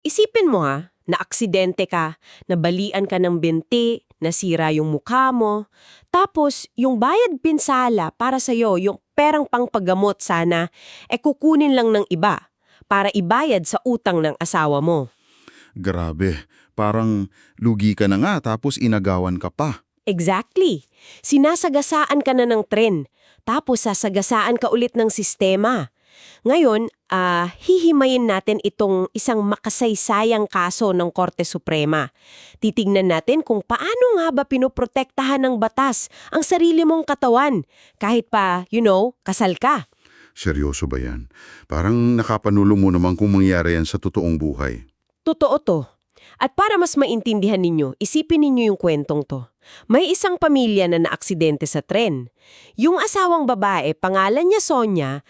Isipin mo na aksidente ka, nabalian ka ng binti, nasira yung mukha mo, tapos yung bayad pinsala para sa'yo, yung perang pangpagamot sana, kukunin lang ng iba para ibayad sa utang ng asawa mo. Grabe, parang lugi ka na nga tapos inagawan ka pa. Exactly. Sinasagasaan ka na ng tren, tapos sasagasaan ka ulit ng sistema. Ngayon, hihimayin natin itong isang makasaysayang kaso ng Korte Suprema. Titignan natin kung paano nga ba pinoprotektahan ng batas ang sarili mong katawan, kahit pa, kasal ka. Seryoso ba yan? Parang nakapanulo mo naman kung mangyari yan sa totoong buhay. Totoo to. At para mas maintindihan ninyo, isipin ninyo yung kwentong to. May isang pamilya na naaksidente sa tren. Yung asawang babae, pangalan niya Sonia,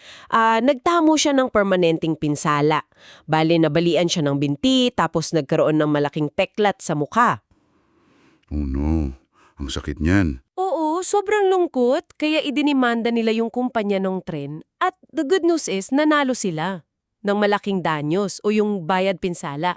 nagtamo siya ng permanenteng pinsala. Bale, nabalian siya ng binti, tapos nagkaroon ng malaking peklat sa mukha. Oh no, ang sakit niyan. Oo, sobrang lungkot, kaya idinimanda nila yung kumpanya ng tren. At the good news is, nanalo sila ng malaking danyos o yung bayad pinsala.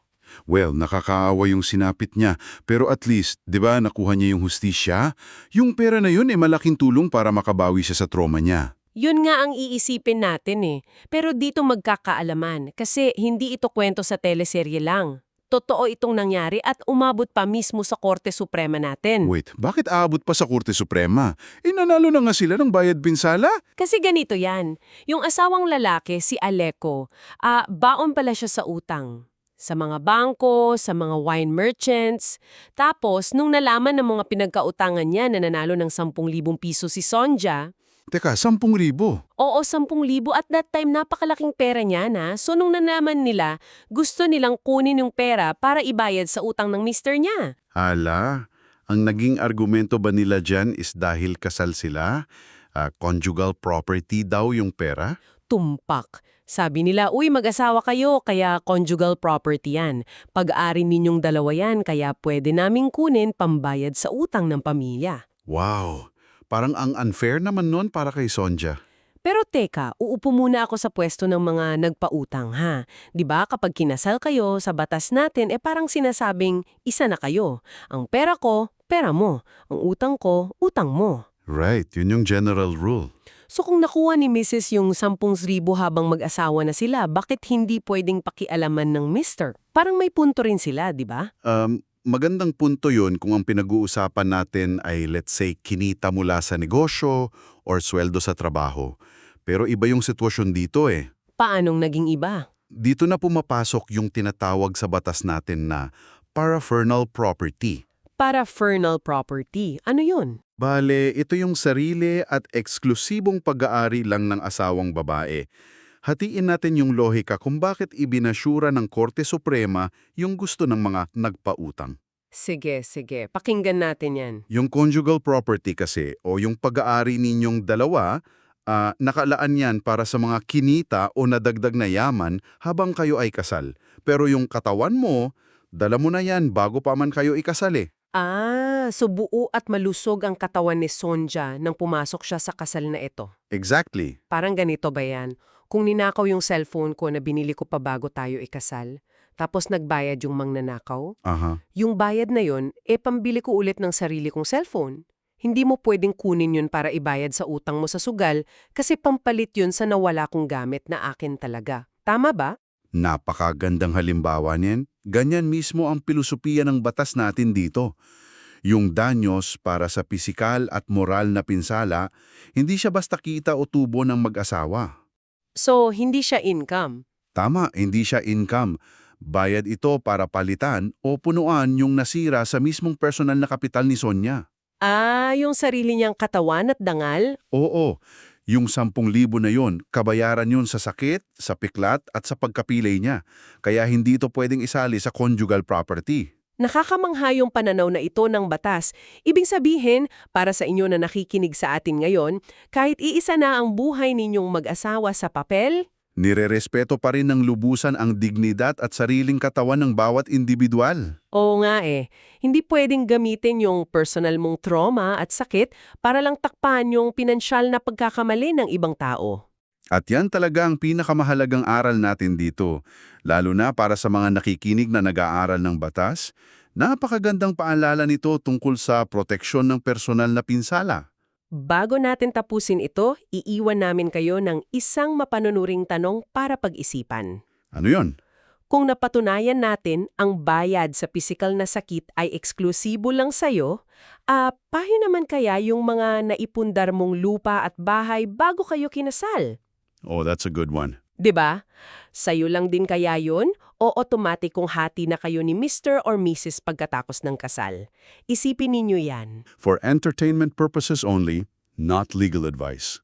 Well, nakakaawa yung sinapit niya, pero at least, di ba, nakuha niya yung hustisya? Yung pera na yun malaking tulong para makabawi siya sa trauma niya. Yun nga ang iisipin natin Pero dito magkakaalaman kasi hindi ito kwento sa teleserye lang. Totoo itong nangyari at umabot pa mismo sa Korte Suprema natin. Wait, bakit aabot pa sa Korte Suprema? Nanalo na nga sila ng bayad pinsala? Kasi ganito yan. Yung asawang lalaki, si Aleco, baon pala siya sa utang. Sa mga bangko, sa mga wine merchants. Tapos, nung nalaman ng mga pinagkautangan niya na nanalo ng 10,000 piso si Sonja, Teka, 10,000. oo, 10,000 at that time napakalaking pera niya So nung nalaman nila, gusto nilang kunin yung pera para ibayad sa utang ng mister niya. Hala, ang naging argumento ba nila dyan is dahil kasal sila? Conjugal property daw yung pera? Tumpak. Sabi nila, uy, mag-asawa kayo, kaya conjugal property yan. Pag-ari ninyong dalawa yan, kaya pwede naming kunin pambayad sa utang ng pamilya. Wow, parang ang unfair naman nun para kay Sonja. Pero teka, uupo muna ako sa pwesto ng mga nagpautang ha. 'Di ba kapag kinasal kayo sa batas natin, parang sinasabing isa na kayo. Ang pera ko, pera mo. Ang utang ko, utang mo. Right, yun yung general rule. So kung nakuha ni Mrs. yung 10,000 habang mag-asawa na sila, bakit hindi pwedeng pakialaman ng mister? Parang may punto rin sila, di ba? Magandang punto yun kung ang pinag-uusapan natin ay let's say kinita mula sa negosyo or sweldo sa trabaho. Pero iba yung sitwasyon dito Paanong naging iba? Dito na pumapasok yung tinatawag sa batas natin na paraphernal property. Paraphernal property. Ano yun? Bale, ito yung sarili at eksklusibong pag-aari lang ng asawang babae. Hatiin natin yung lohika kung bakit ibinasyura ng Korte Suprema yung gusto ng mga nagpautang. Sige. Pakinggan natin yan. Yung conjugal property kasi o yung pag-aari ninyong dalawa, nakalaan yan para sa mga kinita o nadagdag na yaman habang kayo ay kasal. Pero yung katawan mo, dala mo na yan bago pa man kayo ikasal So buo at malusog ang katawan ni Sonja nang pumasok siya sa kasal na ito. Exactly. Parang ganito ba yan? Kung ninakaw yung cellphone ko na binili ko pa bago tayo ikasal, tapos nagbayad yung mangnanakaw, Aha. yung bayad na yun, pambili ko ulit ng sarili kong cellphone. Hindi mo pwedeng kunin yun para ibayad sa utang mo sa sugal kasi pampalit yun sa nawala kong gamit na akin talaga. Tama ba? Napakagandang halimbawa niyan. Ganyan mismo ang pilosopiya ng batas natin dito. Yung danyos para sa pisikal at moral na pinsala, hindi siya basta kita o tubo ng mag-asawa. So, hindi siya income. Tama, hindi siya income. Bayad ito para palitan o punuan yung nasira sa mismong personal na kapital ni Sonia. Yung sarili niyang katawan at dangal? Oo, yung 10,000 na yon, kabayaran yun sa sakit, sa piklat at sa pagkapilay niya. Kaya hindi ito pwedeng isali sa conjugal property. Nakakamangha yung pananaw na ito ng batas. Ibig sabihin, para sa inyo na nakikinig sa atin ngayon, kahit iisa na ang buhay ninyong mag-asawa sa papel, Nirerespeto pa rin ng lubusan ang dignidad at sariling katawan ng bawat individual. oo nga hindi pwedeng gamitin yung personal mong trauma at sakit para lang takpan yung pinansyal na pagkakamali ng ibang tao. At yan talaga ang pinakamahalagang aral natin dito, lalo na para sa mga nakikinig na nag-aaral ng batas. Napakagandang paalala nito tungkol sa proteksyon ng personal na pinsala. Bago natin tapusin ito, iiwan namin kayo ng isang mapanunuring tanong para pag-isipan. Ano yon? Kung napatunayan natin ang bayad sa pisikal na sakit ay eksklusibo lang sa'yo, paano naman kaya yung mga naipundar mong lupa at bahay bago kayo kinasal? Oh, that's a good one. 'Di ba? Sa'yo lang din kaya yun o automatic kung hati na kayo ni Mr. or Mrs. pagkatapos ng kasal? Isipin ninyo yan. For entertainment purposes only, not legal advice.